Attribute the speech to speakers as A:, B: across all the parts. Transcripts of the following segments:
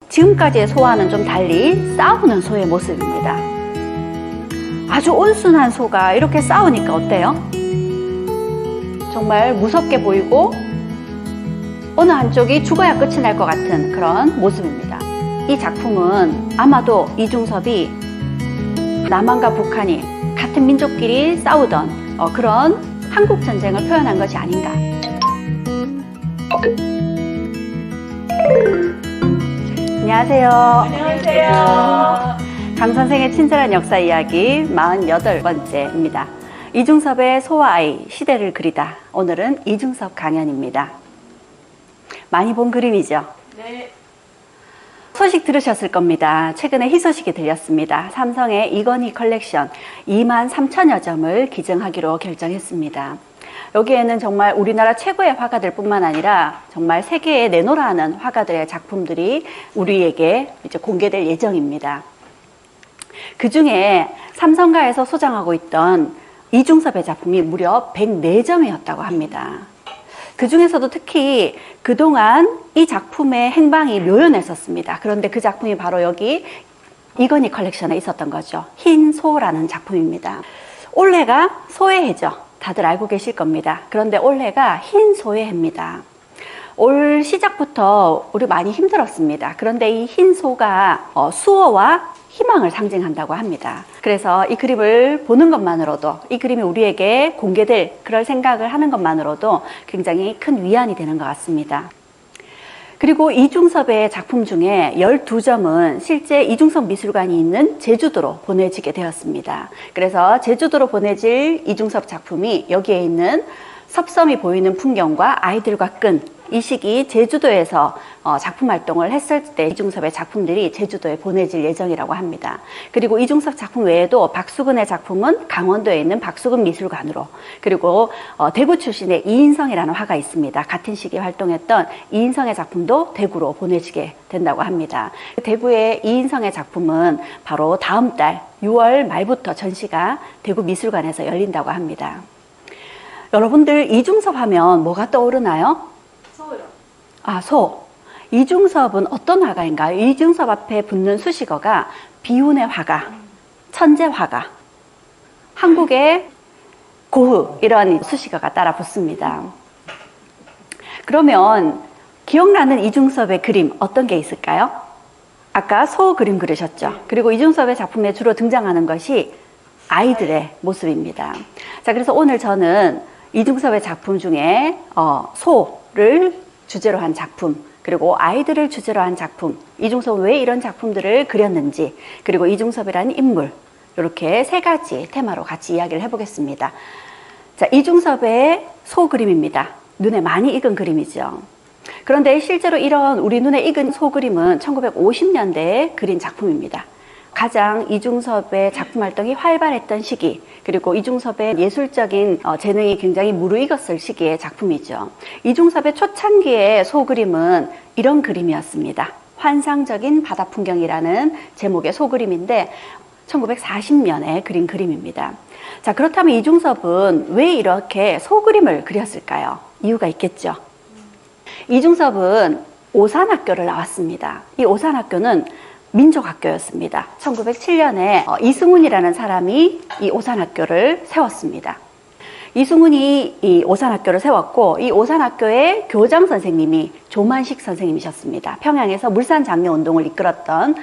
A: 지금까지의 소와는 좀 달리 싸우는 소의 모습입니다. 아주 온순한 소가 이렇게 싸우니까 어때요? 정말 무섭게 보이고 어느 한쪽이 죽어야 끝이 날 것 같은 그런 모습입니다. 이 작품은 아마도 이중섭이 남한과 북한이 같은 민족끼리 싸우던 그런 한국전쟁을 표현한 것이 아닌가. 안녕하세요.
B: 안녕하세요.
A: 강 선생의 친절한 역사 이야기 48번째입니다. 이중섭의 소와 아이, 시대를 그리다. 오늘은 이중섭 강연입니다. 많이 본 그림이죠?
B: 네.
A: 소식 들으셨을 겁니다. 최근에 희소식이 들렸습니다. 삼성의 이건희 컬렉션 23,000여 점을 기증하기로 결정했습니다. 여기에는 정말 우리나라 최고의 화가들 뿐만 아니라 정말 세계에 내놓으라 하는 화가들의 작품들이 우리에게 이제 공개될 예정입니다. 그 중에 삼성가에서 소장하고 있던 이중섭의 작품이 무려 104점이었다고 합니다. 그 중에서도 특히 그동안 이 작품의 행방이 묘연했었습니다. 그런데 그 작품이 바로 여기 이건희 컬렉션에 있었던 거죠. 흰 소라는 작품입니다. 올해가 소의 해죠. 다들 알고 계실 겁니다. 그런데 올해가 흰 소의 해입니다. 올 시작부터 우리 많이 힘들었습니다. 그런데 이 흰 소가 수호와 희망을 상징한다고 합니다. 그래서 이 그림을 보는 것만으로도, 이 그림이 우리에게 공개될 그럴 생각을 하는 것만으로도 굉장히 큰 위안이 되는 것 같습니다. 그리고 이중섭의 작품 중에 12점은 실제 이중섭 미술관이 있는 제주도로 보내지게 되었습니다. 그래서 제주도로 보내질 이중섭 작품이 여기에 있는 섭섬이 보이는 풍경과 아이들과 끈, 이 시기 제주도에서 작품 활동을 했을 때 이중섭의 작품들이 제주도에 보내질 예정이라고 합니다. 그리고 이중섭 작품 외에도 박수근의 작품은 강원도에 있는 박수근 미술관으로, 그리고 대구 출신의 이인성이라는 화가 있습니다. 같은 시기에 활동했던 이인성의 작품도 대구로 보내지게 된다고 합니다. 대구의 이인성의 작품은 바로 다음 달 6월 말부터 전시가 대구 미술관에서 열린다고 합니다. 여러분들 이중섭 하면 뭐가 떠오르나요?
B: 소요.
A: 아, 소. 이중섭은 어떤 화가인가요? 이중섭 앞에 붙는 수식어가 비운의 화가, 천재 화가, 한국의 고흐, 이런 수식어가 따라 붙습니다. 그러면 기억나는 이중섭의 그림 어떤 게 있을까요? 아까 소 그림 그리셨죠? 그리고 이중섭의 작품에 주로 등장하는 것이 아이들의 모습입니다. 자, 그래서 오늘 저는 이중섭의 작품 중에 소를 주제로 한 작품, 그리고 아이들을 주제로 한 작품, 이중섭은 왜 이런 작품들을 그렸는지, 그리고 이중섭이라는 인물, 이렇게 세 가지 테마로 같이 이야기를 해보겠습니다. 자, 이중섭의 소 그림입니다. 눈에 많이 익은 그림이죠. 그런데 실제로 이런 우리 눈에 익은 소 그림은 1950년대에 그린 작품입니다. 가장 이중섭의 작품 활동이 활발했던 시기, 그리고 이중섭의 예술적인 재능이 굉장히 무르익었을 시기의 작품이죠. 이중섭의 초창기의 소그림은 이런 그림이었습니다. 환상적인 바다 풍경이라는 제목의 소그림인데 1940년에 그린 그림입니다. 자, 그렇다면 이중섭은 왜 이렇게 소그림을 그렸을까요? 이유가 있겠죠. 이중섭은 오산학교를 나왔습니다. 이 오산학교는 민족학교였습니다. 1907년에 이승훈이라는 사람이 이 오산학교를 세웠습니다. 이승훈이 이 오산학교를 세웠고, 이 오산학교의 교장 선생님이 조만식 선생님이셨습니다. 평양에서 물산장려운동을 이끌었던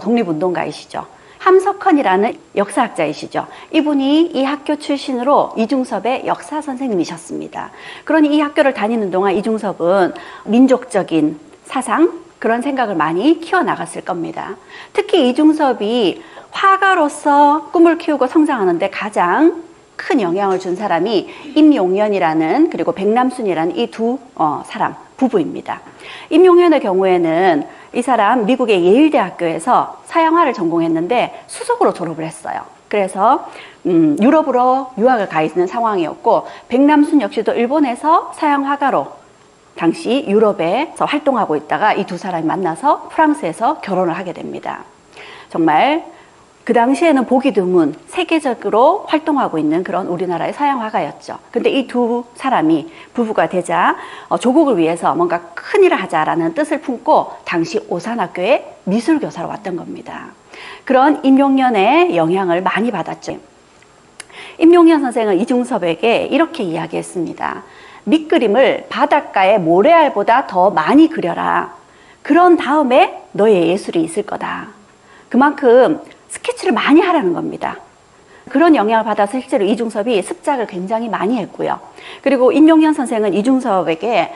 A: 독립운동가이시죠. 함석헌이라는 역사학자이시죠. 이분이 이 학교 출신으로 이중섭의 역사 선생님이셨습니다. 그러니 이 학교를 다니는 동안 이중섭은 민족적인 사상, 그런 생각을 많이 키워나갔을 겁니다. 특히 이중섭이 화가로서 꿈을 키우고 성장하는데 가장 큰 영향을 준 사람이 임용연이라는, 그리고 백남순이라는 이 두 사람, 부부입니다. 임용연의 경우에는 이 사람 미국의 예일대학교에서 서양화를 전공했는데 수석으로 졸업을 했어요. 그래서 유럽으로 유학을 가 있는 상황이었고, 백남순 역시도 일본에서 서양화가로 당시 유럽에서 활동하고 있다가 이 두 사람이 만나서 프랑스에서 결혼을 하게 됩니다. 정말 그 당시에는 보기 드문 세계적으로 활동하고 있는 그런 우리나라의 서양 화가였죠. 근데 이 두 사람이 부부가 되자 조국을 위해서 뭔가 큰 일을 하자라는 뜻을 품고 당시 오산학교에 미술교사로 왔던 겁니다. 그런 임용련의 영향을 많이 받았죠. 임용련 선생은 이중섭에게 이렇게 이야기했습니다. 밑그림을 바닷가의 모래알보다 더 많이 그려라. 그런 다음에 너의 예술이 있을 거다. 그만큼 스케치를 많이 하라는 겁니다. 그런 영향을 받아서 실제로 이중섭이 습작을 굉장히 많이 했고요. 그리고 임용련 선생은 이중섭에게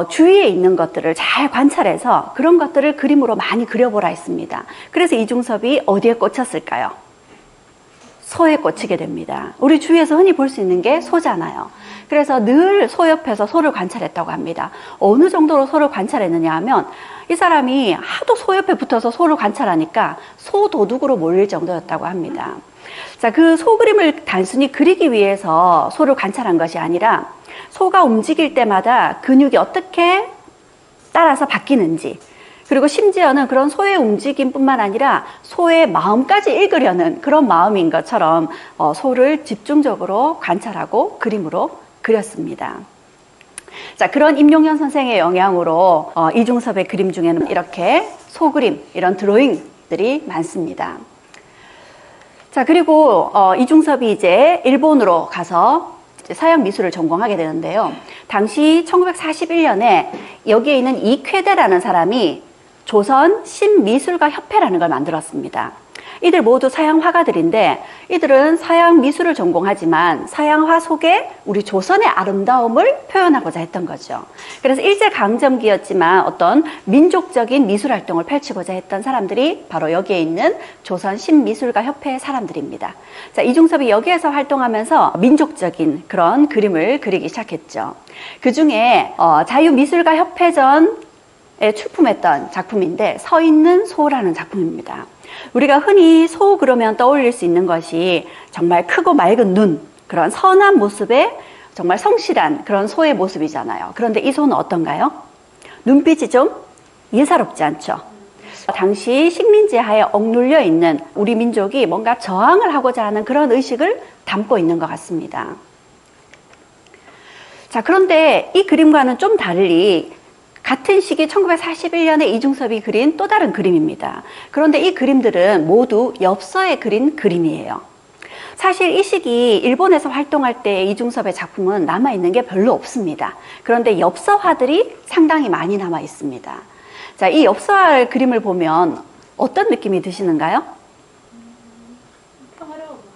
A: 주위에 있는 것들을 잘 관찰해서 그런 것들을 그림으로 많이 그려보라 했습니다. 그래서 이중섭이 어디에 꽂혔을까요? 소에 꽂히게 됩니다. 우리 주위에서 흔히 볼 수 있는 게 소잖아요. 그래서 늘 소 옆에서 소를 관찰했다고 합니다. 어느 정도로 소를 관찰했느냐 하면 이 사람이 하도 소 옆에 붙어서 소를 관찰하니까 소 도둑으로 몰릴 정도였다고 합니다. 자, 그 소 그림을 단순히 그리기 위해서 소를 관찰한 것이 아니라 소가 움직일 때마다 근육이 어떻게 따라서 바뀌는지, 그리고 심지어는 그런 소의 움직임뿐만 아니라 소의 마음까지 읽으려는 그런 마음인 것처럼 소를 집중적으로 관찰하고 그림으로 그렸습니다. 자, 그런 임용련 선생의 영향으로 이중섭의 그림 중에는 이렇게 소그림, 이런 드로잉들이 많습니다. 자, 그리고 이중섭이 이제 일본으로 가서 서양 미술을 전공하게 되는데요. 당시 1941년에 여기에 있는 이쾌대라는 사람이 조선 신미술가 협회라는 걸 만들었습니다. 이들 모두 서양 화가들인데 이들은 서양 미술을 전공하지만 서양화 속에 우리 조선의 아름다움을 표현하고자 했던 거죠. 그래서 일제강점기였지만 어떤 민족적인 미술 활동을 펼치고자 했던 사람들이 바로 여기에 있는 조선 신미술가 협회의 사람들입니다. 자, 이중섭이 여기에서 활동하면서 민족적인 그런 그림을 그리기 시작했죠. 그 중에 자유미술가 협회전에 출품했던 작품인데 서 있는 소라는 작품입니다. 우리가 흔히 소 그러면 떠올릴 수 있는 것이 정말 크고 맑은 눈, 그런 선한 모습의 정말 성실한 그런 소의 모습이잖아요. 그런데 이 소는 어떤가요? 눈빛이 좀 예사롭지 않죠. 당시 식민지하에 억눌려 있는 우리 민족이 뭔가 저항을 하고자 하는 그런 의식을 담고 있는 것 같습니다. 자, 그런데 이 그림과는 좀 달리 같은 시기 1941년에 이중섭이 그린 또 다른 그림입니다. 그런데 이 그림들은 모두 엽서에 그린 그림이에요. 사실 이 시기 일본에서 활동할 때 이중섭의 작품은 남아있는 게 별로 없습니다. 그런데 엽서화들이 상당히 많이 남아 있습니다. 자, 이 엽서화 그림을 보면 어떤 느낌이 드시는가요?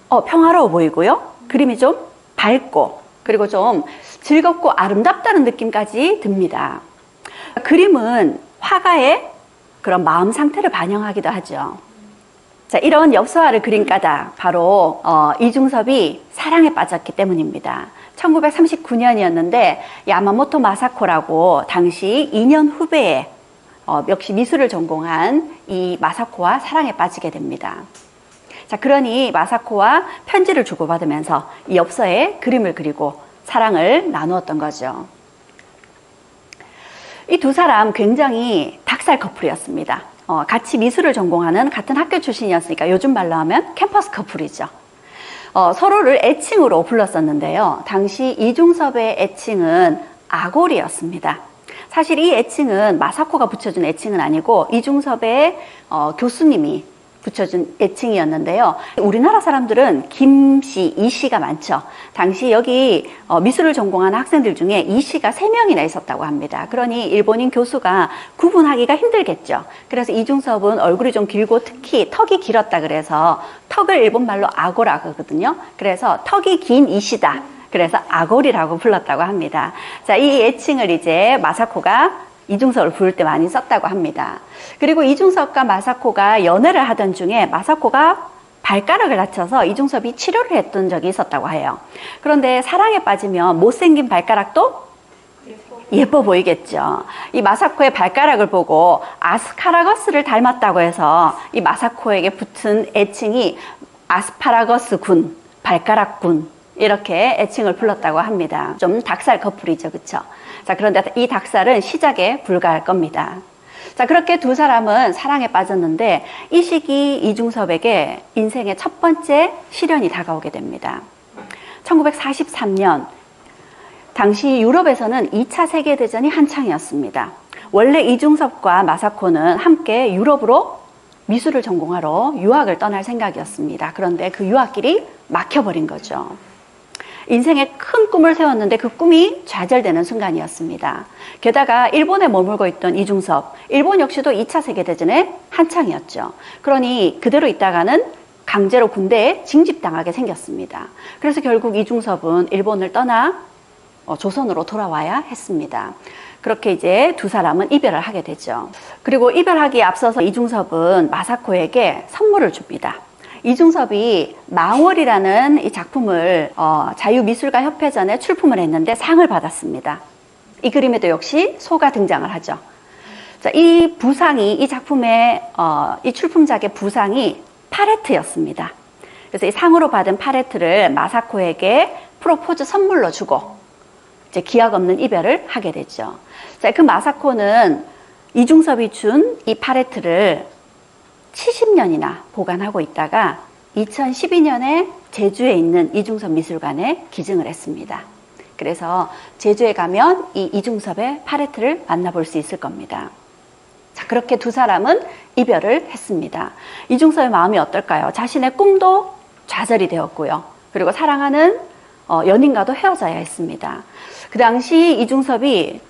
A: 평화로워 보이고요. 그림이 좀 밝고 그리고 좀 즐겁고 아름답다는 느낌까지 듭니다. 그림은 화가의 그런 마음 상태를 반영하기도 하죠. 자, 이런 엽서화를 그린 까닭 바로 이중섭이 사랑에 빠졌기 때문입니다. 1939년이었는데 야마모토 마사코라고 당시 2년 후배에 역시 미술을 전공한 이 마사코와 사랑에 빠지게 됩니다. 자, 그러니 마사코와 편지를 주고받으면서 이 엽서에 그림을 그리고 사랑을 나누었던 거죠. 이 두 사람 굉장히 닭살 커플이었습니다. 같이 미술을 전공하는 같은 학교 출신이었으니까 요즘 말로 하면 캠퍼스 커플이죠. 서로를 애칭으로 불렀었는데요. 당시 이중섭의 애칭은 아골이었습니다. 사실 이 애칭은 마사코가 붙여준 애칭은 아니고 이중섭의 교수님이 붙여준 애칭이었는데요. 우리나라 사람들은 김씨, 이씨가 많죠. 당시 여기 미술을 전공하는 학생들 중에 이씨가 3명이나 있었다고 합니다. 그러니 일본인 교수가 구분하기가 힘들겠죠. 그래서 이중섭은 얼굴이 좀 길고 특히 턱이 길었다 그래서 턱을 일본말로 아고라고 하거든요. 그래서 턱이 긴 이씨다. 그래서 아골이라고 불렀다고 합니다. 자, 이 애칭을 이제 마사코가 이중섭을 부를 때 많이 썼다고 합니다. 그리고 이중섭과 마사코가 연애를 하던 중에 마사코가 발가락을 다쳐서 이중섭이 치료를 했던 적이 있었다고 해요. 그런데 사랑에 빠지면 못생긴 발가락도 예뻐 보이겠죠. 이 마사코의 발가락을 보고 아스카라거스를 닮았다고 해서 이 마사코에게 붙은 애칭이 아스파라거스 군, 발가락 군 이렇게 애칭을 불렀다고 합니다. 좀 닭살 커플이죠, 그렇죠? 자, 그런데 이 닭살은 시작에 불과할 겁니다. 자, 그렇게 두 사람은 사랑에 빠졌는데 이 시기 이중섭에게 인생의 첫 번째 시련이 다가오게 됩니다. 1943년 당시 유럽에서는 2차 세계대전이 한창이었습니다. 원래 이중섭과 마사코는 함께 유럽으로 미술을 전공하러 유학을 떠날 생각이었습니다. 그런데 그 유학길이 막혀버린 거죠. 인생에 큰 꿈을 세웠는데 그 꿈이 좌절되는 순간이었습니다. 게다가 일본에 머물고 있던 이중섭, 일본 역시도 2차 세계대전의 한창이었죠. 그러니 그대로 있다가는 강제로 군대에 징집당하게 생겼습니다. 그래서 결국 이중섭은 일본을 떠나 조선으로 돌아와야 했습니다. 그렇게 이제 두 사람은 이별을 하게 되죠. 그리고 이별하기에 앞서서 이중섭은 마사코에게 선물을 줍니다. 이중섭이 망월이라는 이 작품을 자유미술가협회전에 출품을 했는데 상을 받았습니다. 이 그림에도 역시 소가 등장을 하죠. 자, 이 부상이, 이 작품의 이 출품작의 부상이 파레트였습니다. 그래서 이 상으로 받은 파레트를 마사코에게 프로포즈 선물로 주고 이제 기약 없는 이별을 하게 되죠. 자, 그 마사코는 이중섭이 준 이 파레트를 70년이나 보관하고 있다가 2012년에 제주에 있는 이중섭 미술관에 기증을 했습니다. 그래서 제주에 가면 이 이중섭의 파레트를 만나볼 수 있을 겁니다. 자, 그렇게 두 사람은 이별을 했습니다. 이중섭의 마음이 어떨까요? 자신의 꿈도 좌절이 되었고요. 그리고 사랑하는 연인과도 헤어져야 했습니다. 그 당시 이중섭이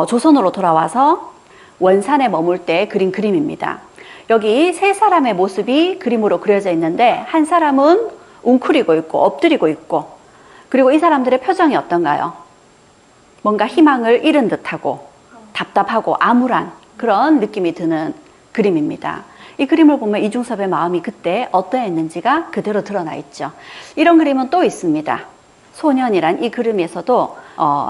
A: 조선으로 돌아와서 원산에 머물 때 그린 그림입니다. 여기 세 사람의 모습이 그림으로 그려져 있는데 한 사람은 웅크리고 있고 엎드리고 있고, 그리고 이 사람들의 표정이 어떤가요? 뭔가 희망을 잃은 듯하고 답답하고 암울한 그런 느낌이 드는 그림입니다. 이 그림을 보면 이중섭의 마음이 그때 어떠했는지가 그대로 드러나 있죠. 이런 그림은 또 있습니다. 소년이란 이 그림에서도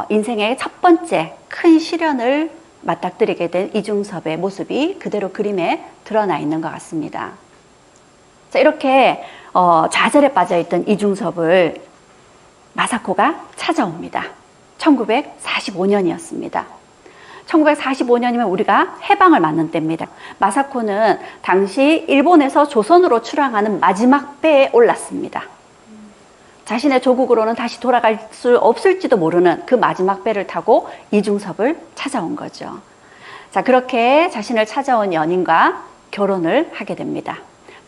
A: 인생의 첫 번째 큰 시련을 맞닥뜨리게 된 이중섭의 모습이 그대로 그림에 드러나 있는 것 같습니다. 자, 이렇게 좌절에 빠져있던 이중섭을 마사코가 찾아옵니다. 1945년이었습니다. 1945년이면 우리가 해방을 맞는 때입니다. 마사코는 당시 일본에서 조선으로 출항하는 마지막 배에 올랐습니다. 자신의 조국으로는 다시 돌아갈 수 없을지도 모르는 그 마지막 배를 타고 이중섭을 찾아온 거죠. 자, 그렇게 자신을 찾아온 연인과 결혼을 하게 됩니다.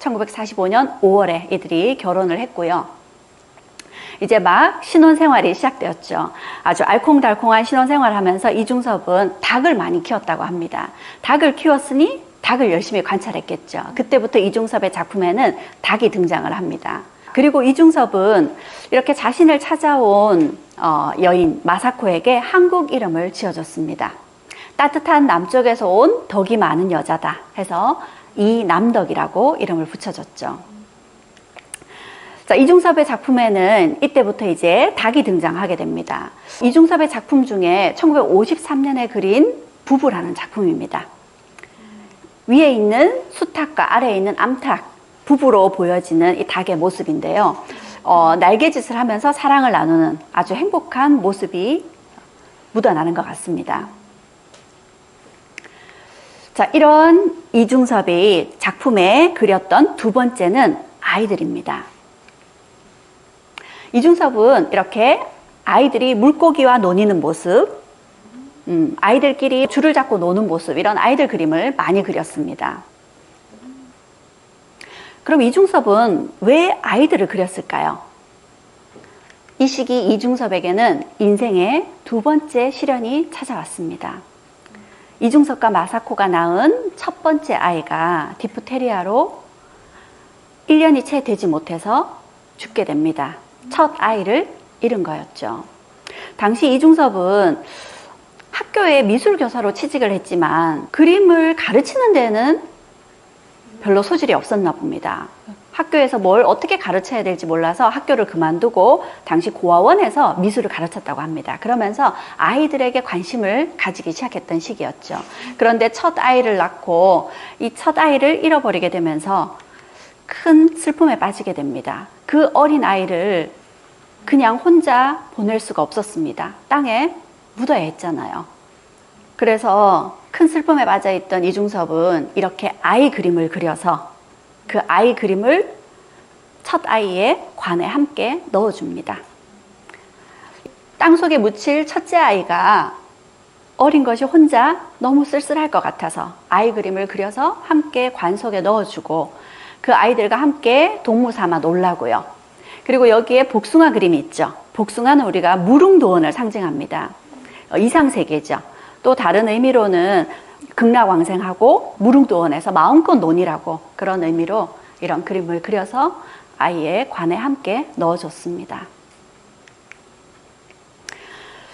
A: 1945년 5월에 이들이 결혼을 했고요. 이제 막 신혼생활이 시작되었죠. 아주 알콩달콩한 신혼생활을 하면서 이중섭은 닭을 많이 키웠다고 합니다. 닭을 키웠으니 닭을 열심히 관찰했겠죠. 그때부터 이중섭의 작품에는 닭이 등장을 합니다. 그리고 이중섭은 이렇게 자신을 찾아온 여인 마사코에게 한국 이름을 지어줬습니다. 따뜻한 남쪽에서 온 덕이 많은 여자다 해서 이남덕이라고 이름을 붙여줬죠. 자, 이중섭의 작품에는 이때부터 이제 닭이 등장하게 됩니다. 이중섭의 작품 중에 1953년에 그린 부부라는 작품입니다. 위에 있는 수탉과 아래에 있는 암탉, 부부로 보여지는 이 닭의 모습인데요. 날개짓을 하면서 사랑을 나누는 아주 행복한 모습이 묻어나는 것 같습니다. 자, 이런 이중섭이 작품에 그렸던 두 번째는 아이들입니다. 이중섭은 이렇게 아이들이 물고기와 노니는 모습, 아이들끼리 줄을 잡고 노는 모습, 이런 아이들 그림을 많이 그렸습니다. 그럼 이중섭은 왜 아이들을 그렸을까요? 이 시기 이중섭에게는 인생의 두 번째 시련이 찾아왔습니다. 이중섭과 마사코가 낳은 첫 번째 아이가 디프테리아로 1년이 채 되지 못해서 죽게 됩니다. 첫 아이를 잃은 거였죠. 당시 이중섭은 학교에 미술교사로 취직을 했지만 그림을 가르치는 데는 별로 소질이 없었나 봅니다. 학교에서 뭘 어떻게 가르쳐야 될지 몰라서 학교를 그만두고 당시 고아원에서 미술을 가르쳤다고 합니다. 그러면서 아이들에게 관심을 가지기 시작했던 시기였죠. 그런데 첫 아이를 낳고 이 첫 아이를 잃어버리게 되면서 큰 슬픔에 빠지게 됩니다. 그 어린 아이를 그냥 혼자 보낼 수가 없었습니다. 땅에 묻어야 했잖아요. 그래서 큰 슬픔에 빠져있던 이중섭은 이렇게 아이 그림을 그려서 그 아이 그림을 첫 아이의 관에 함께 넣어줍니다. 땅속에 묻힐 첫째 아이가 어린 것이 혼자 너무 쓸쓸할 것 같아서 아이 그림을 그려서 함께 관 속에 넣어주고 그 아이들과 함께 동무 삼아 놀라고요. 그리고 여기에 복숭아 그림이 있죠. 복숭아는 우리가 무릉도원을 상징합니다. 이상세계죠. 또 다른 의미로는 극락왕생하고 무릉도원에서 마음껏 논이라고 그런 의미로 이런 그림을 그려서 아이의 관에 함께 넣어줬습니다.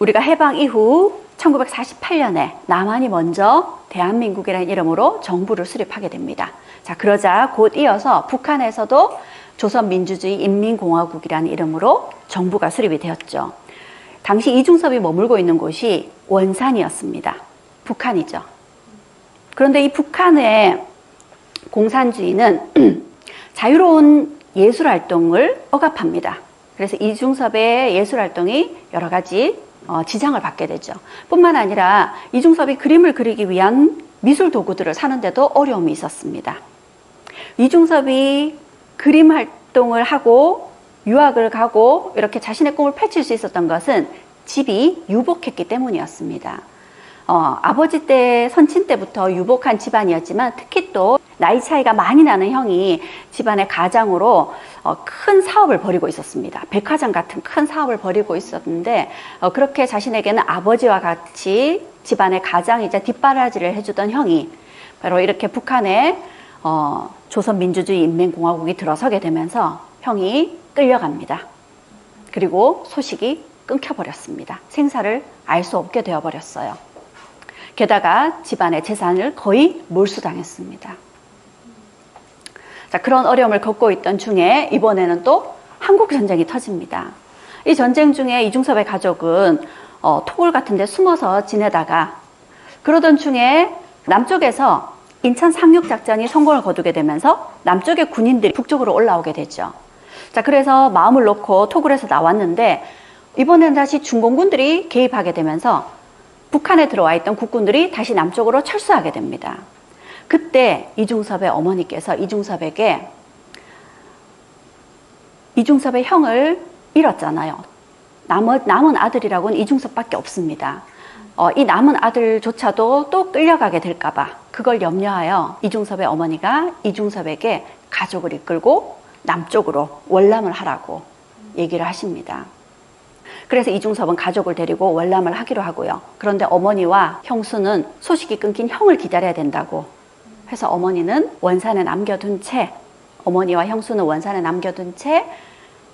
A: 우리가 해방 이후 1948년에 남한이 먼저 대한민국이라는 이름으로 정부를 수립하게 됩니다. 자, 그러자 곧 이어서 북한에서도 조선민주주의인민공화국이라는 이름으로 정부가 수립이 되었죠. 당시 이중섭이 머물고 있는 곳이 원산이었습니다. 북한이죠. 그런데 이 북한의 공산주의는 자유로운 예술활동을 억압합니다. 그래서 이중섭의 예술활동이 여러 가지 지장을 받게 되죠. 뿐만 아니라 이중섭이 그림을 그리기 위한 미술 도구들을 사는데도 어려움이 있었습니다. 이중섭이 그림 활동을 하고 유학을 가고 이렇게 자신의 꿈을 펼칠 수 있었던 것은 집이 유복했기 때문이었습니다. 아버지 때, 선친 때부터 유복한 집안이었지만 특히 또 나이 차이가 많이 나는 형이 집안의 가장으로 큰 사업을 벌이고 있었습니다. 백화점 같은 큰 사업을 벌이고 있었는데 그렇게 자신에게는 아버지와 같이 집안의 가장이자 뒷바라지를 해주던 형이 바로 이렇게 북한의 조선민주주의인민공화국이 들어서게 되면서 형이 끌려갑니다. 그리고 소식이 끊겨버렸습니다. 생사를 알 수 없게 되어버렸어요. 게다가 집안의 재산을 거의 몰수당했습니다. 자, 그런 어려움을 겪고 있던 중에 이번에는 또 한국전쟁이 터집니다. 이 전쟁 중에 이중섭의 가족은 토굴 같은 데 숨어서 지내다가 그러던 중에 남쪽에서 인천 상륙작전이 성공을 거두게 되면서 남쪽의 군인들이 북쪽으로 올라오게 되죠. 자, 그래서 마음을 놓고 토굴에서 나왔는데 이번에는 다시 중공군들이 개입하게 되면서 북한에 들어와 있던 국군들이 다시 남쪽으로 철수하게 됩니다. 그때 이중섭의 어머니께서 이중섭에게 이중섭의 형을 잃었잖아요. 남은 아들이라고는 이중섭밖에 없습니다. 이 남은 아들조차도 또 끌려가게 될까봐 그걸 염려하여 이중섭의 어머니가 이중섭에게 가족을 이끌고 남쪽으로 월남을 하라고 얘기를 하십니다. 그래서 이중섭은 가족을 데리고 월남을 하기로 하고요. 그런데 어머니와 형수는 소식이 끊긴 형을 기다려야 된다고 해서 어머니는 원산에 남겨둔 채 어머니와 형수는 원산에 남겨둔 채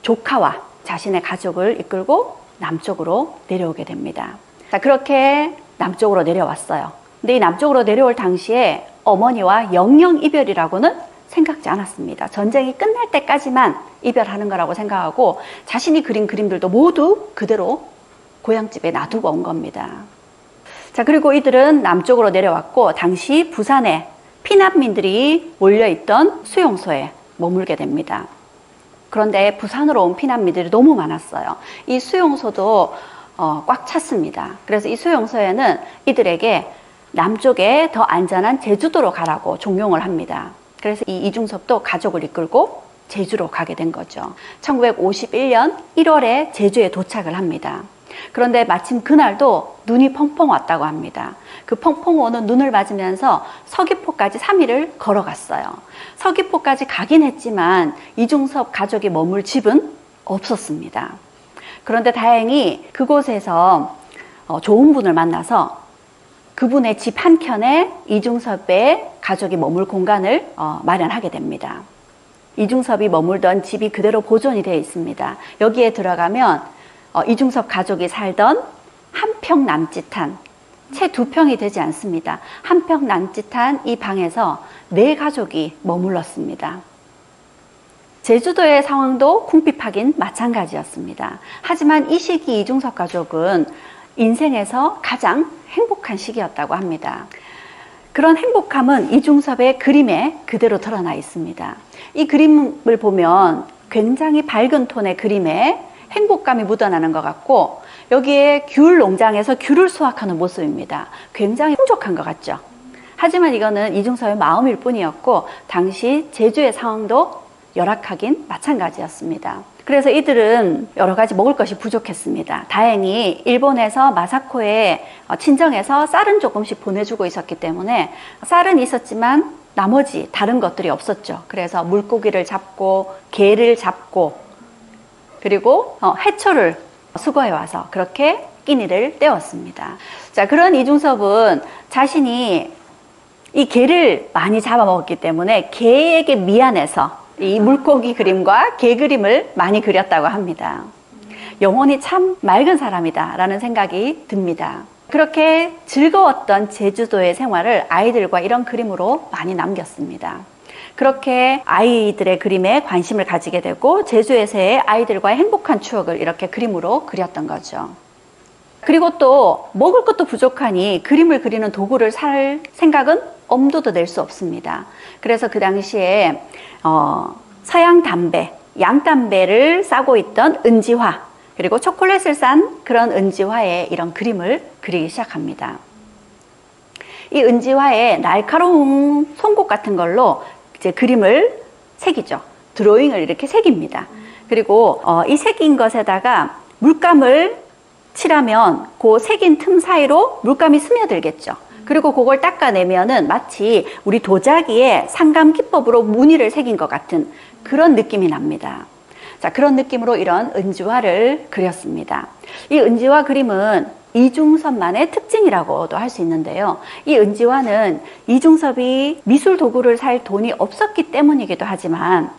A: 조카와 자신의 가족을 이끌고 남쪽으로 내려오게 됩니다. 자, 그렇게 남쪽으로 내려왔어요. 근데 이 남쪽으로 내려올 당시에 어머니와 영영 이별이라고는 생각지 않았습니다. 전쟁이 끝날 때까지만 이별하는 거라고 생각하고 자신이 그린 그림들도 모두 그대로 고향집에 놔두고 온 겁니다. 자, 그리고 이들은 남쪽으로 내려왔고 당시 부산에 피난민들이 몰려있던 수용소에 머물게 됩니다. 그런데 부산으로 온 피난민들이 너무 많았어요. 이 수용소도 꽉 찼습니다. 그래서 이 수용소에는 이들에게 남쪽에 더 안전한 제주도로 가라고 종용을 합니다. 그래서 이 이중섭도 가족을 이끌고 제주로 가게 된 거죠. 1951년 1월에 제주에 도착을 합니다. 그런데 마침 그날도 눈이 펑펑 왔다고 합니다. 그 펑펑 오는 눈을 맞으면서 서귀포까지 3일을 걸어갔어요. 서귀포까지 가긴 했지만 이중섭 가족이 머물 집은 없었습니다. 그런데 다행히 그곳에서 좋은 분을 만나서 그분의 집 한켠에 이중섭의 가족이 머물 공간을 마련하게 됩니다. 이중섭이 머물던 집이 그대로 보존이 되어 있습니다. 여기에 들어가면 이중섭 가족이 살던 한 평 남짓한 채 2평이 되지 않습니다. 한 평 남짓한 이 방에서 4가족이 머물렀습니다. 제주도의 상황도 궁핍하긴 마찬가지였습니다. 하지만 이 시기 이중섭 가족은 인생에서 가장 행복한 시기였다고 합니다. 그런 행복함은 이중섭의 그림에 그대로 드러나 있습니다. 이 그림을 보면 굉장히 밝은 톤의 그림에 행복감이 묻어나는 것 같고 여기에 귤 농장에서 귤을 수확하는 모습입니다. 굉장히 풍족한 것 같죠. 하지만 이거는 이중섭의 마음일 뿐이었고 당시 제주의 상황도 열악하긴 마찬가지였습니다. 그래서 이들은 여러 가지 먹을 것이 부족했습니다. 다행히 일본에서 마사코에 친정에서 쌀은 조금씩 보내주고 있었기 때문에 쌀은 있었지만 나머지 다른 것들이 없었죠. 그래서 물고기를 잡고 게를 잡고 그리고 해초를 수거해 와서 그렇게 끼니를 때웠습니다. 자, 그런 이중섭은 자신이 이 게를 많이 잡아먹었기 때문에 게에게 미안해서 이 물고기 그림과 게 그림을 많이 그렸다고 합니다. 영혼이 참 맑은 사람이다 라는 생각이 듭니다. 그렇게 즐거웠던 제주도의 생활을 아이들과 이런 그림으로 많이 남겼습니다. 그렇게 아이들의 그림에 관심을 가지게 되고 제주에서의 아이들과의 행복한 추억을 이렇게 그림으로 그렸던 거죠. 그리고 또 먹을 것도 부족하니 그림을 그리는 도구를 살 생각은 엄두도 낼 수 없습니다. 그래서 그 당시에 서양 담배, 양담배를 싸고 있던 은지화, 그리고 초콜릿을 싼 그런 은지화에 이런 그림을 그리기 시작합니다. 이 은지화에 날카로운 송곳 같은 걸로 이제 그림을 새기죠. 드로잉을 이렇게 새깁니다. 그리고 이 새긴 것에다가 물감을 칠하면 그 새긴 틈 사이로 물감이 스며들겠죠. 그리고 그걸 닦아내면은 마치 우리 도자기에 상감 기법으로 무늬를 새긴 것 같은 그런 느낌이 납니다. 자, 그런 느낌으로 이런 은지화를 그렸습니다. 이 은지화 그림은 이중섭만의 특징이라고도 할 수 있는데요. 이 은지화는 이중섭이 미술 도구를 살 돈이 없었기 때문이기도 하지만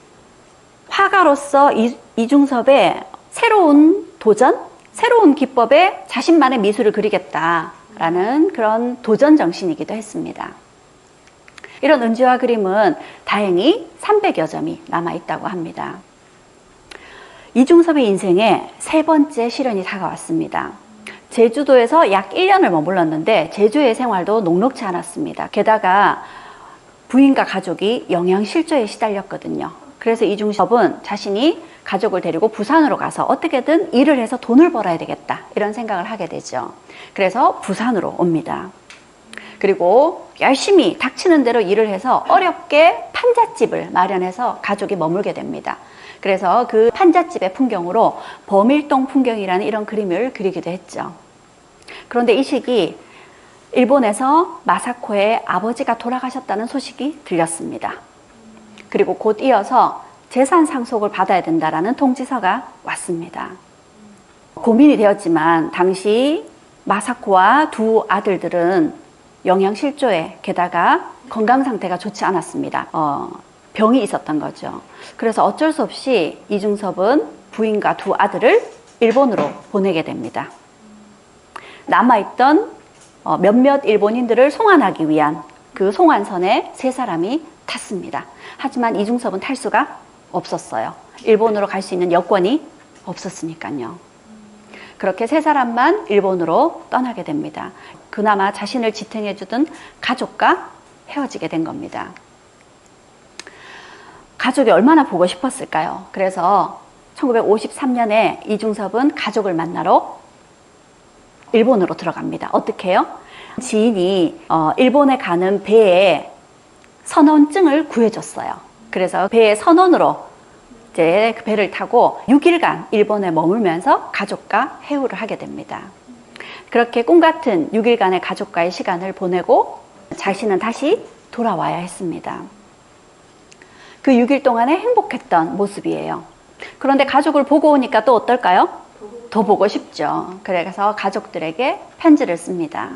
A: 화가로서 이중섭의 새로운 도전, 새로운 기법에 자신만의 미술을 그리겠다라는 그런 도전 정신이기도 했습니다. 이런 은지화 그림은 다행히 300여 점이 남아있다고 합니다. 이중섭의 인생에 세 번째 시련이 다가왔습니다. 제주도에서 약 1년을 머물렀는데 제주의 생활도 녹록지 않았습니다. 게다가 부인과 가족이 영양실조에 시달렸거든요. 그래서 이중섭은 자신이 가족을 데리고 부산으로 가서 어떻게든 일을 해서 돈을 벌어야 되겠다 이런 생각을 하게 되죠. 그래서 부산으로 옵니다. 그리고 열심히 닥치는 대로 일을 해서 어렵게 판잣집을 마련해서 가족이 머물게 됩니다. 그래서 그 판잣집의 풍경으로 범일동 풍경이라는 이런 그림을 그리기도 했죠. 그런데 이 시기 일본에서 마사코의 아버지가 돌아가셨다는 소식이 들렸습니다. 그리고 곧 이어서 재산 상속을 받아야 된다라는 통지서가 왔습니다. 고민이 되었지만 당시 마사코와 두 아들들은 영양실조에 게다가 건강 상태가 좋지 않았습니다. 병이 있었던 거죠. 그래서 어쩔 수 없이 이중섭은 부인과 두 아들을 일본으로 보내게 됩니다. 남아있던 몇몇 일본인들을 송환하기 위한 그 송환선에 세 사람이 탔습니다. 하지만 이중섭은 탈 수가 없었어요. 일본으로 갈 수 있는 여권이 없었으니까요. 그렇게 세 사람만 일본으로 떠나게 됩니다. 그나마 자신을 지탱해주던 가족과 헤어지게 된 겁니다. 가족이 얼마나 보고 싶었을까요? 그래서 1953년에 이중섭은 가족을 만나러 일본으로 들어갑니다. 어떻게 해요? 지인이 일본에 가는 배에 선원증을 구해줬어요. 그래서 배의 선원으로 이제 그 배를 타고 6일간 일본에 머물면서 가족과 회유를 하게 됩니다. 그렇게 꿈같은 6일간의 가족과의 시간을 보내고 자신은 다시 돌아와야 했습니다. 그 6일 동안에 행복했던 모습이에요. 그런데 가족을 보고 오니까 또 어떨까요? 더 보고 싶죠. 그래서 가족들에게 편지를 씁니다.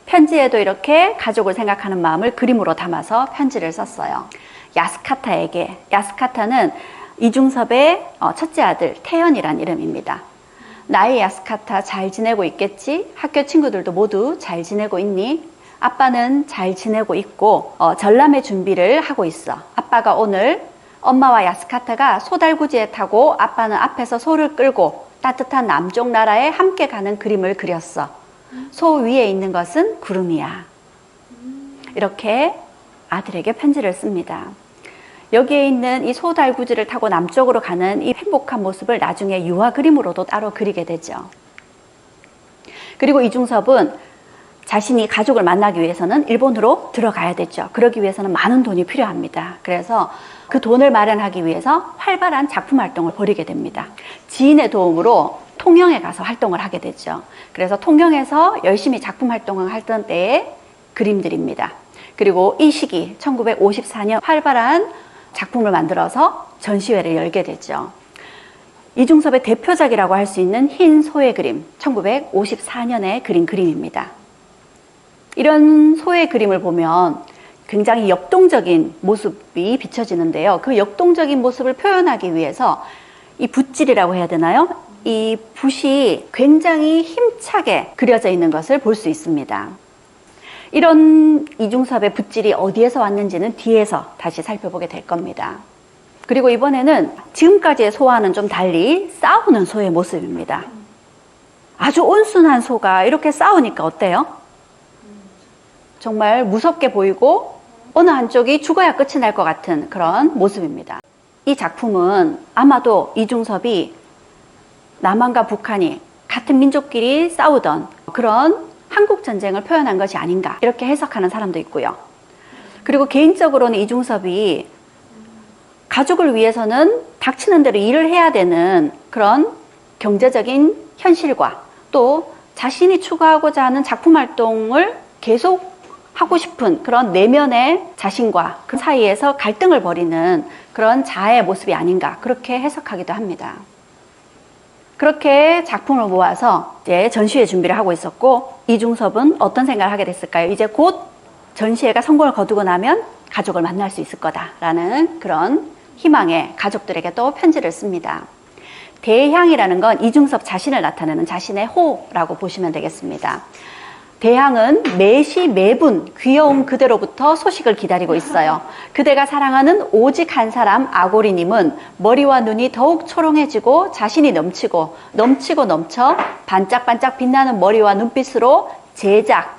A: 편지에도 이렇게 가족을 생각하는 마음을 그림으로 담아서 편지를 썼어요. 야스카타에게. 야스카타는 이중섭의 첫째 아들 태연이란 이름입니다. 나의 야스카타 잘 지내고 있겠지? 학교 친구들도 모두 잘 지내고 있니? 아빠는 잘 지내고 있고 전람회 준비를 하고 있어. 아빠가 오늘 엄마와 야스카타가 소달구지에 타고 아빠는 앞에서 소를 끌고 따뜻한 남쪽 나라에 함께 가는 그림을 그렸어. 소 위에 있는 것은 구름이야. 이렇게 아들에게 편지를 씁니다. 여기에 있는 이 소달구지를 타고 남쪽으로 가는 이 행복한 모습을 나중에 유화 그림으로도 따로 그리게 되죠. 그리고 이중섭은 자신이 가족을 만나기 위해서는 일본으로 들어가야 되죠. 그러기 위해서는 많은 돈이 필요합니다. 그래서 그 돈을 마련하기 위해서 활발한 작품 활동을 벌이게 됩니다. 지인의 도움으로 통영에 가서 활동을 하게 되죠. 그래서 통영에서 열심히 작품 활동을 하던 때의 그림들입니다. 그리고 이 시기 1954년 활발한 작품을 만들어서 전시회를 열게 되죠. 이중섭의 대표작이라고 할 수 있는 흰 소의 그림, 1954년에 그린 그림입니다. 이런 소의 그림을 보면 굉장히 역동적인 모습이 비춰지는데요. 그 역동적인 모습을 표현하기 위해서 이 붓질이라고 해야 되나요? 이 붓이 굉장히 힘차게 그려져 있는 것을 볼 수 있습니다. 이런 이중섭의 붓질이 어디에서 왔는지는 뒤에서 다시 살펴보게 될 겁니다. 그리고 이번에는 지금까지의 소와는 좀 달리 싸우는 소의 모습입니다. 아주 온순한 소가 이렇게 싸우니까 어때요? 정말 무섭게 보이고 어느 한쪽이 죽어야 끝이 날 것 같은 그런 모습입니다. 이 작품은 아마도 이중섭이 남한과 북한이 같은 민족끼리 싸우던 그런 한국전쟁을 표현한 것이 아닌가 이렇게 해석하는 사람도 있고요. 그리고 개인적으로는 이중섭이 가족을 위해서는 닥치는 대로 일을 해야 되는 그런 경제적인 현실과 또 자신이 추구하고자 하는 작품 활동을 계속 하고 싶은 그런 내면의 자신과 그 사이에서 갈등을 벌이는 그런 자아의 모습이 아닌가 그렇게 해석하기도 합니다. 그렇게 작품을 모아서 이제 전시회 준비를 하고 있었고 이중섭은 어떤 생각을 하게 됐을까요? 이제 곧 전시회가 성공을 거두고 나면 가족을 만날 수 있을 거다라는 그런 희망에 가족들에게 또 편지를 씁니다. 대향이라는 건 이중섭 자신을 나타내는 자신의 호라고 보시면 되겠습니다. 대향은 매시 매분 귀여운 그대로부터 소식을 기다리고 있어요. 그대가 사랑하는 오직 한 사람 아고리님은 머리와 눈이 더욱 초롱해지고 자신이 넘치고 넘쳐 반짝반짝 빛나는 머리와 눈빛으로 제작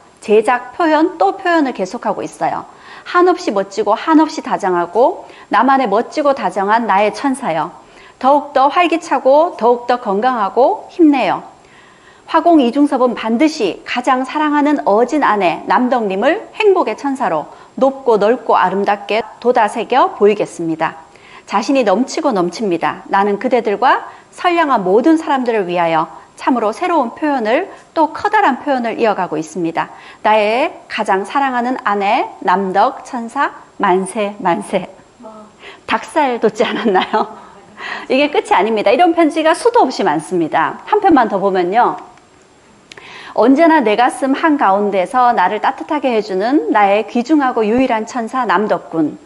A: 표현 또 표현을 계속하고 있어요. 한없이 멋지고 한없이 다정하고 나만의 멋지고 다정한 나의 천사요. 더욱더 활기차고 더욱더 건강하고 힘내요. 화공 이중섭은 반드시 가장 사랑하는 어진 아내 남덕님을 행복의 천사로 높고 넓고 아름답게 돋아새겨 보이겠습니다. 자신이 넘치고 넘칩니다. 나는 그대들과 선량한 모든 사람들을 위하여 참으로 새로운 표현을 또 커다란 표현을 이어가고 있습니다. 나의 가장 사랑하는 아내 남덕 천사 만세 만세. 닭살 돋지 않았나요? 이게 끝이 아닙니다. 이런 편지가 수도 없이 많습니다. 한 편만 더 보면요. 언제나 내 가슴 한가운데서 나를 따뜻하게 해주는 나의 귀중하고 유일한 천사 남덕군.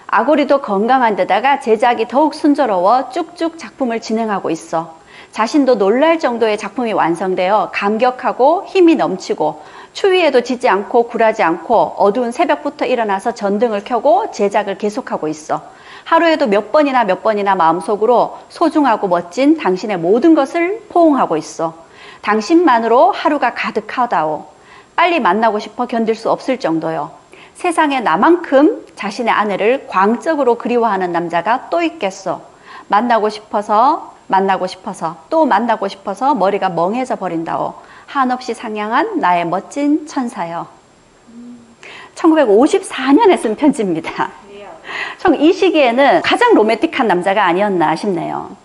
A: 아고리도 건강한 데다가 제작이 더욱 순조로워 쭉쭉 작품을 진행하고 있어. 자신도 놀랄 정도의 작품이 완성되어 감격하고 힘이 넘치고 추위에도 지지 않고 굴하지 않고 어두운 새벽부터 일어나서 전등을 켜고 제작을 계속하고 있어. 하루에도 몇 번이나 마음속으로 소중하고 멋진 당신의 모든 것을 포옹하고 있어. 당신만으로 하루가 가득하다오. 빨리 만나고 싶어 견딜 수 없을 정도요. 세상에 나만큼 자신의 아내를 광적으로 그리워하는 남자가 또 있겠소. 만나고 싶어서 또 만나고 싶어서 머리가 멍해져 버린다오. 한없이 상냥한 나의 멋진 천사요. 1954년에 쓴 편지입니다. 이 시기에는 가장 로맨틱한 남자가 아니었나 싶네요.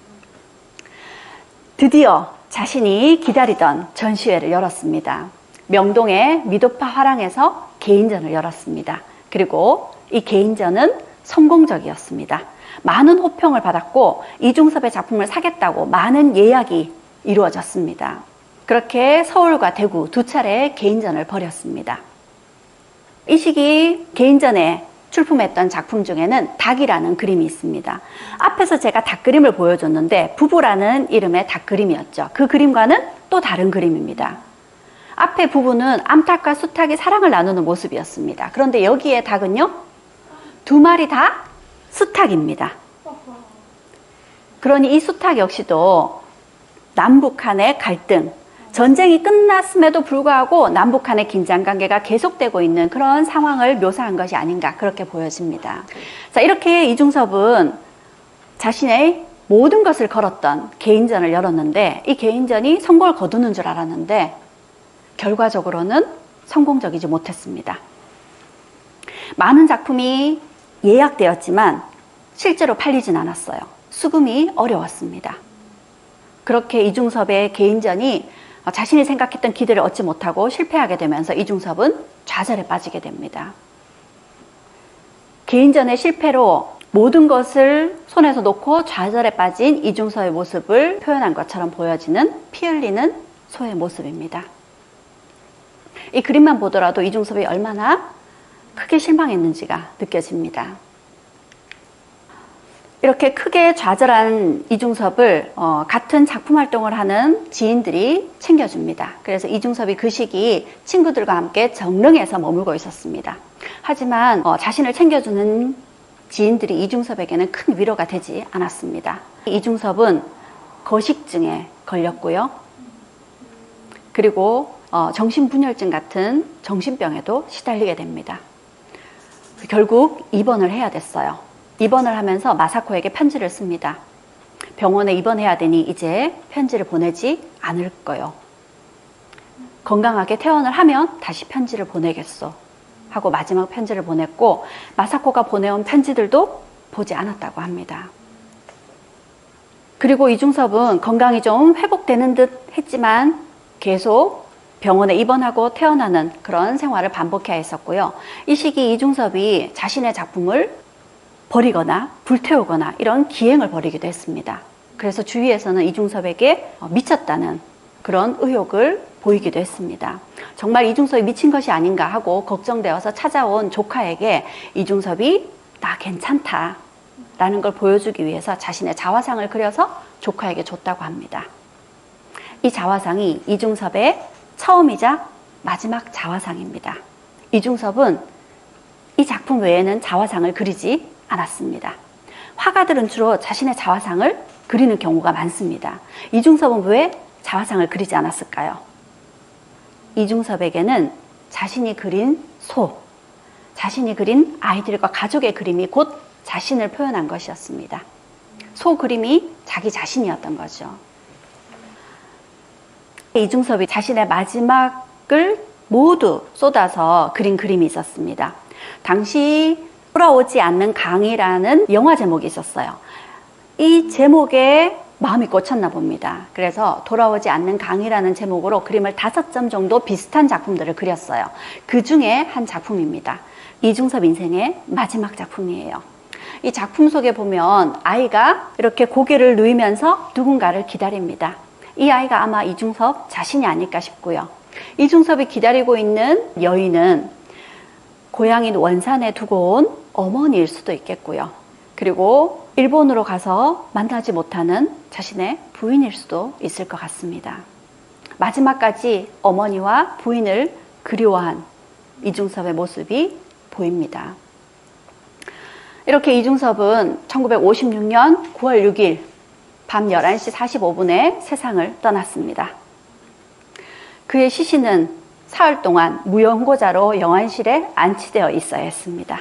A: 드디어 자신이 기다리던 전시회를 열었습니다. 명동의 미도파 화랑에서 개인전을 열었습니다. 그리고 이 개인전은 성공적이었습니다. 많은 호평을 받았고 이중섭의 작품을 사겠다고 많은 예약이 이루어졌습니다. 그렇게 서울과 대구 두 차례 개인전을 벌였습니다. 이 시기 개인전에 출품했던 작품 중에는 닭이라는 그림이 있습니다. 앞에서 제가 닭 그림을 보여줬는데 부부라는 이름의 닭 그림이었죠. 그 그림과는 또 다른 그림입니다. 앞에 부부는 암탉과 수탉이 사랑을 나누는 모습이었습니다. 그런데 여기에 닭은요, 두 마리 다 수탉입니다. 그러니 이 수탉 역시도 남북한의 갈등, 전쟁이 끝났음에도 불구하고 남북한의 긴장관계가 계속되고 있는 그런 상황을 묘사한 것이 아닌가 그렇게 보여집니다. 자, 이렇게 이중섭은 자신의 모든 것을 걸었던 개인전을 열었는데 이 개인전이 성공을 거두는 줄 알았는데 결과적으로는 성공적이지 못했습니다. 많은 작품이 예약되었지만 실제로 팔리진 않았어요. 수금이 어려웠습니다. 그렇게 이중섭의 개인전이 자신이 생각했던 기대를 얻지 못하고 실패하게 되면서 이중섭은 좌절에 빠지게 됩니다. 개인전의 실패로 모든 것을 손에서 놓고 좌절에 빠진 이중섭의 모습을 표현한 것처럼 보여지는 피 흘리는 소의 모습입니다. 이 그림만 보더라도 이중섭이 얼마나 크게 실망했는지가 느껴집니다. 이렇게 크게 좌절한 이중섭을 같은 작품 활동을 하는 지인들이 챙겨줍니다. 그래서 이중섭이 그 시기 친구들과 함께 정릉에서 머물고 있었습니다. 하지만 자신을 챙겨주는 지인들이 이중섭에게는 큰 위로가 되지 않았습니다. 이중섭은 거식증에 걸렸고요. 그리고 정신분열증 같은 정신병에도 시달리게 됩니다. 결국 입원을 해야 됐어요. 입원을 하면서 마사코에게 편지를 씁니다. 병원에 입원해야 되니 이제 편지를 보내지 않을 거요. 건강하게 퇴원을 하면 다시 편지를 보내겠소 하고 마지막 편지를 보냈고, 마사코가 보내온 편지들도 보지 않았다고 합니다. 그리고 이중섭은 건강이 좀 회복되는 듯 했지만 계속 병원에 입원하고 퇴원하는 그런 생활을 반복해야 했었고요. 이 시기 이중섭이 자신의 작품을 버리거나 불태우거나 이런 기행을 벌이기도 했습니다. 그래서 주위에서는 이중섭에게 미쳤다는 그런 의혹을 보이기도 했습니다. 정말 이중섭이 미친 것이 아닌가 하고 걱정되어서 찾아온 조카에게 이중섭이 나 괜찮다 라는 걸 보여주기 위해서 자신의 자화상을 그려서 조카에게 줬다고 합니다. 이 자화상이 이중섭의 처음이자 마지막 자화상입니다. 이중섭은 이 작품 외에는 자화상을 그리지 않았습니다. 화가들은 주로 자신의 자화상을 그리는 경우가 많습니다. 이중섭은 왜 자화상을 그리지 않았을까요? 이중섭에게는 자신이 그린 소, 자신이 그린 아이들과 가족의 그림이 곧 자신을 표현한 것이었습니다. 소 그림이 자기 자신이었던 거죠. 이중섭이 자신의 마지막을 모두 쏟아서 그린 그림이 있었습니다. 당시 돌아오지 않는 강이라는 영화 제목이 있었어요. 이 제목에 마음이 꽂혔나 봅니다. 그래서 돌아오지 않는 강이라는 제목으로 그림을 5점 정도 비슷한 작품들을 그렸어요. 그 중에 한 작품입니다. 이중섭 인생의 마지막 작품이에요. 이 작품 속에 보면 아이가 이렇게 고개를 누이면서 누군가를 기다립니다. 이 아이가 아마 이중섭 자신이 아닐까 싶고요. 이중섭이 기다리고 있는 여인은 고향인 원산에 두고 온 어머니일 수도 있겠고요. 그리고 일본으로 가서 만나지 못하는 자신의 부인일 수도 있을 것 같습니다. 마지막까지 어머니와 부인을 그리워한 이중섭의 모습이 보입니다. 이렇게 이중섭은 1956년 9월 6일 밤 11시 45분에 세상을 떠났습니다. 그의 시신은 사흘 동안 무연고자로 영안실에 안치되어 있어야 했습니다.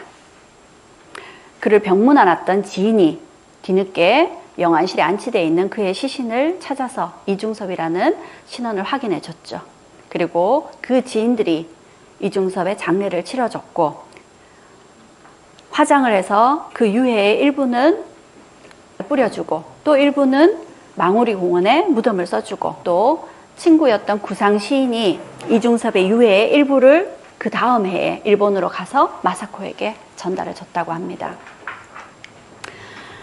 A: 그를 병문안았던 지인이 뒤늦게 영안실에 안치되어 있는 그의 시신을 찾아서 이중섭이라는 신원을 확인해 줬죠. 그리고 그 지인들이 이중섭의 장례를 치러줬고, 화장을 해서 그 유해의 일부는 뿌려주고 또 일부는 망우리 공원에 무덤을 써주고, 또 친구였던 구상 시인이 이중섭의 유해의 일부를 그 다음 해에 일본으로 가서 마사코에게 전달해 줬다고 합니다.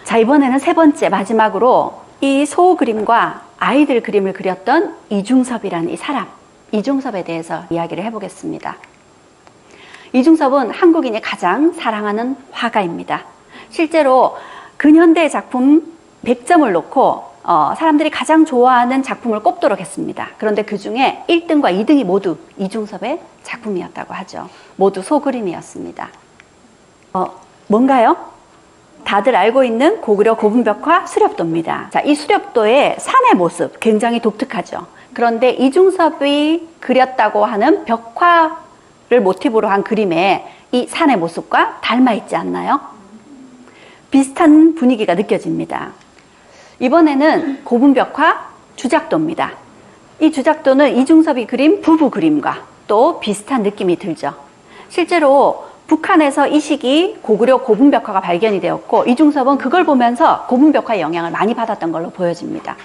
A: 자, 이번에는 세 번째 마지막으로 이 소 그림과 아이들 그림을 그렸던 이중섭이라는 이 사람, 이중섭에 대해서 이야기를 해보겠습니다. 이중섭은 한국인이 가장 사랑하는 화가입니다. 실제로 근현대 작품 100점을 놓고 사람들이 가장 좋아하는 작품을 꼽도록 했습니다. 그런데 그 중에 1등과 2등이 모두 이중섭의 작품이었다고 하죠. 모두 소그림이었습니다. 뭔가요? 다들 알고 있는 고구려 고분벽화 수렵도입니다. 자, 이 수렵도의 산의 모습 굉장히 독특하죠. 그런데 이중섭이 그렸다고 하는 벽화를 모티브로 한 그림에 이 산의 모습과 닮아 있지 않나요? 비슷한 분위기가 느껴집니다. 이번에는 고분벽화 주작도입니다. 이 주작도는 이중섭이 그린 부부 그림과 또 비슷한 느낌이 들죠. 실제로 북한에서 이 시기 고구려 고분벽화가 발견이 되었고 이중섭은 그걸 보면서 고분벽화의 영향을 많이 받았던 걸로 보여집니다.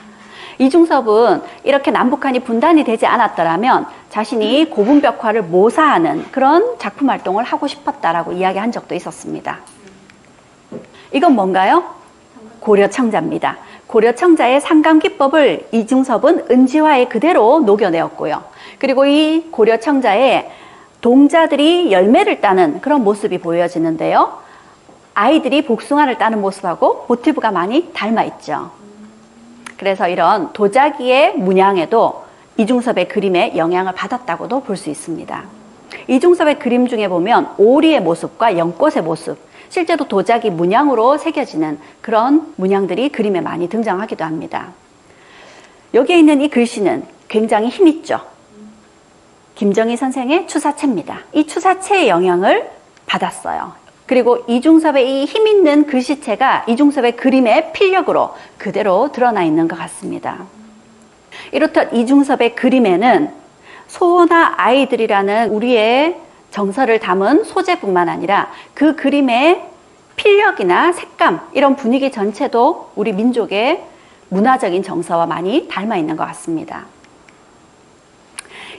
A: 이중섭은 이렇게 남북한이 분단이 되지 않았더라면 자신이 고분벽화를 모사하는 그런 작품 활동을 하고 싶었다라고 이야기한 적도 있었습니다. 이건 뭔가요? 고려청자입니다. 고려청자의 상감기법을 이중섭은 은지화에 그대로 녹여내었고요. 그리고 이 고려청자의 동자들이 열매를 따는 그런 모습이 보여지는데요. 아이들이 복숭아를 따는 모습하고 모티브가 많이 닮아 있죠. 그래서 이런 도자기의 문양에도 이중섭의 그림에 영향을 받았다고도 볼 수 있습니다. 이중섭의 그림 중에 보면 오리의 모습과 연꽃의 모습, 실제로 도자기 문양으로 새겨지는 그런 문양들이 그림에 많이 등장하기도 합니다. 여기에 있는 이 글씨는 굉장히 힘있죠. 김정희 선생의 추사체입니다. 이 추사체의 영향을 받았어요. 그리고 이중섭의 이 힘있는 글씨체가 이중섭의 그림의 필력으로 그대로 드러나 있는 것 같습니다. 이렇듯 이중섭의 그림에는 소나 아이들이라는 우리의 정서를 담은 소재뿐만 아니라 그 그림의 필력이나 색감, 이런 분위기 전체도 우리 민족의 문화적인 정서와 많이 닮아 있는 것 같습니다.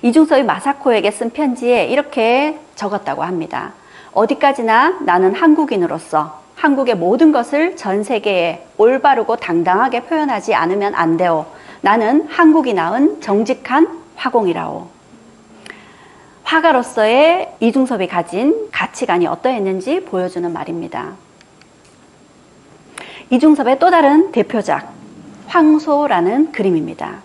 A: 이중섭이 마사코에게 쓴 편지에 이렇게 적었다고 합니다. 어디까지나 나는 한국인으로서 한국의 모든 것을 전 세계에 올바르고 당당하게 표현하지 않으면 안 돼요. 나는 한국이 낳은 정직한 화공이라오. 화가로서의 이중섭이 가진 가치관이 어떠했는지 보여주는 말입니다. 이중섭의 또 다른 대표작, 황소라는 그림입니다.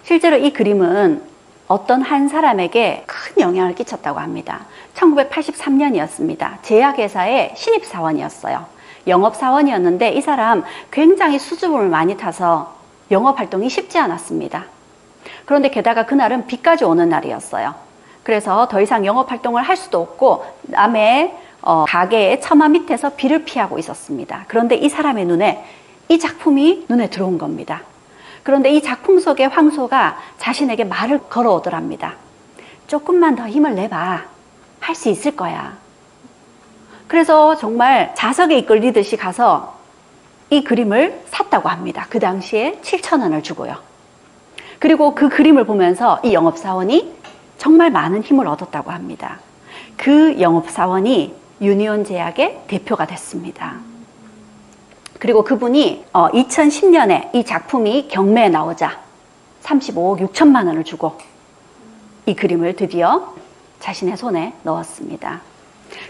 A: 실제로 이 그림은 어떤 한 사람에게 큰 영향을 끼쳤다고 합니다. 1983년이었습니다. 제약회사의 신입사원이었어요. 영업사원이었는데 이 사람 굉장히 수줍음을 많이 타서 영업활동이 쉽지 않았습니다. 그런데 게다가 그날은 비까지 오는 날이었어요. 그래서 더 이상 영업활동을 할 수도 없고 남의 가게의 처마 밑에서 비를 피하고 있었습니다. 그런데 이 사람의 눈에 이 작품이 눈에 들어온 겁니다. 그런데 이 작품 속의 황소가 자신에게 말을 걸어오더랍니다. 조금만 더 힘을 내봐. 할 수 있을 거야. 그래서 정말 자석에 이끌리듯이 가서 이 그림을 샀다고 합니다. 그 당시에 7,000원을 주고요. 그리고 그 그림을 보면서 이 영업사원이 정말 많은 힘을 얻었다고 합니다. 그 영업사원이 유니온 제약의 대표가 됐습니다. 그리고 그분이 2010년에 이 작품이 경매에 나오자 35억 6천만 원을 주고 이 그림을 드디어 자신의 손에 넣었습니다.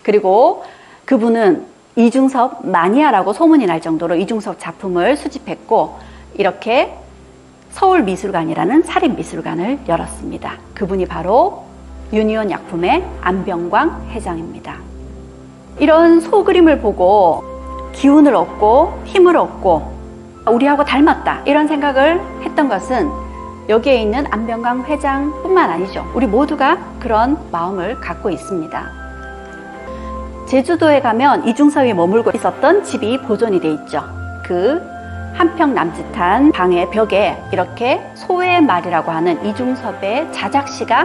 A: 그리고 그분은 이중섭 마니아라고 소문이 날 정도로 이중섭 작품을 수집했고 이렇게 서울미술관이라는 사립미술관을 열었습니다. 그분이 바로 유니온 약품의 안병광 회장입니다. 이런 소그림을 보고 기운을 얻고 힘을 얻고 우리하고 닮았다 이런 생각을 했던 것은 여기에 있는 안병광 회장뿐만 아니죠. 우리 모두가 그런 마음을 갖고 있습니다. 제주도에 가면 이중섭이 머물고 있었던 집이 보존이 돼 있죠. 그 한평 남짓한 방의 벽에 이렇게 소의 말이라고 하는 이중섭의 자작시가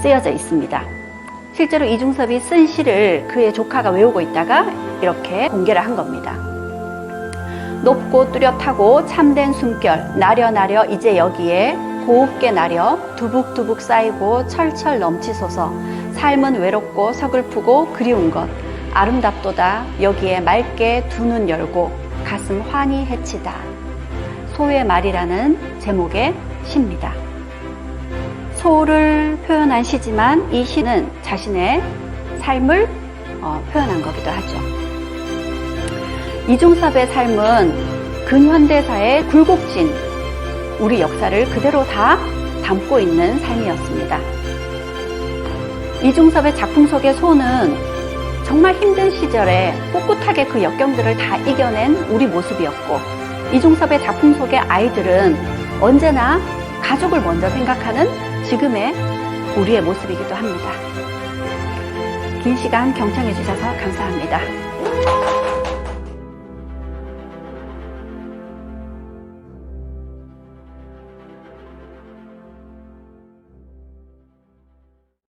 A: 쓰여져 있습니다. 실제로 이중섭이 쓴 시를 그의 조카가 외우고 있다가 이렇게 공개를 한 겁니다. 높고 뚜렷하고 참된 숨결 나려 나려 이제 여기에 곱게 나려 두북두북 쌓이고 철철 넘치소서 삶은 외롭고 서글프고 그리운 것 아름답도다 여기에 맑게 두 눈 열고 가슴 환히 해치다. 소의 말이라는 제목의 시입니다. 소를 표현한 시지만 이 시는 자신의 삶을 표현한 거기도 하죠. 이중섭의 삶은 근현대사의 굴곡진 우리 역사를 그대로 다 담고 있는 삶이었습니다. 이중섭의 작품 속의 소는 정말 힘든 시절에 꿋꿋하게 그 역경들을 다 이겨낸 우리 모습이었고 이중섭의 작품 속의 아이들은 언제나 가족을 먼저 생각하는 지금의 우리의 모습이기도 합니다. 긴 시간 경청해 주셔서 감사합니다.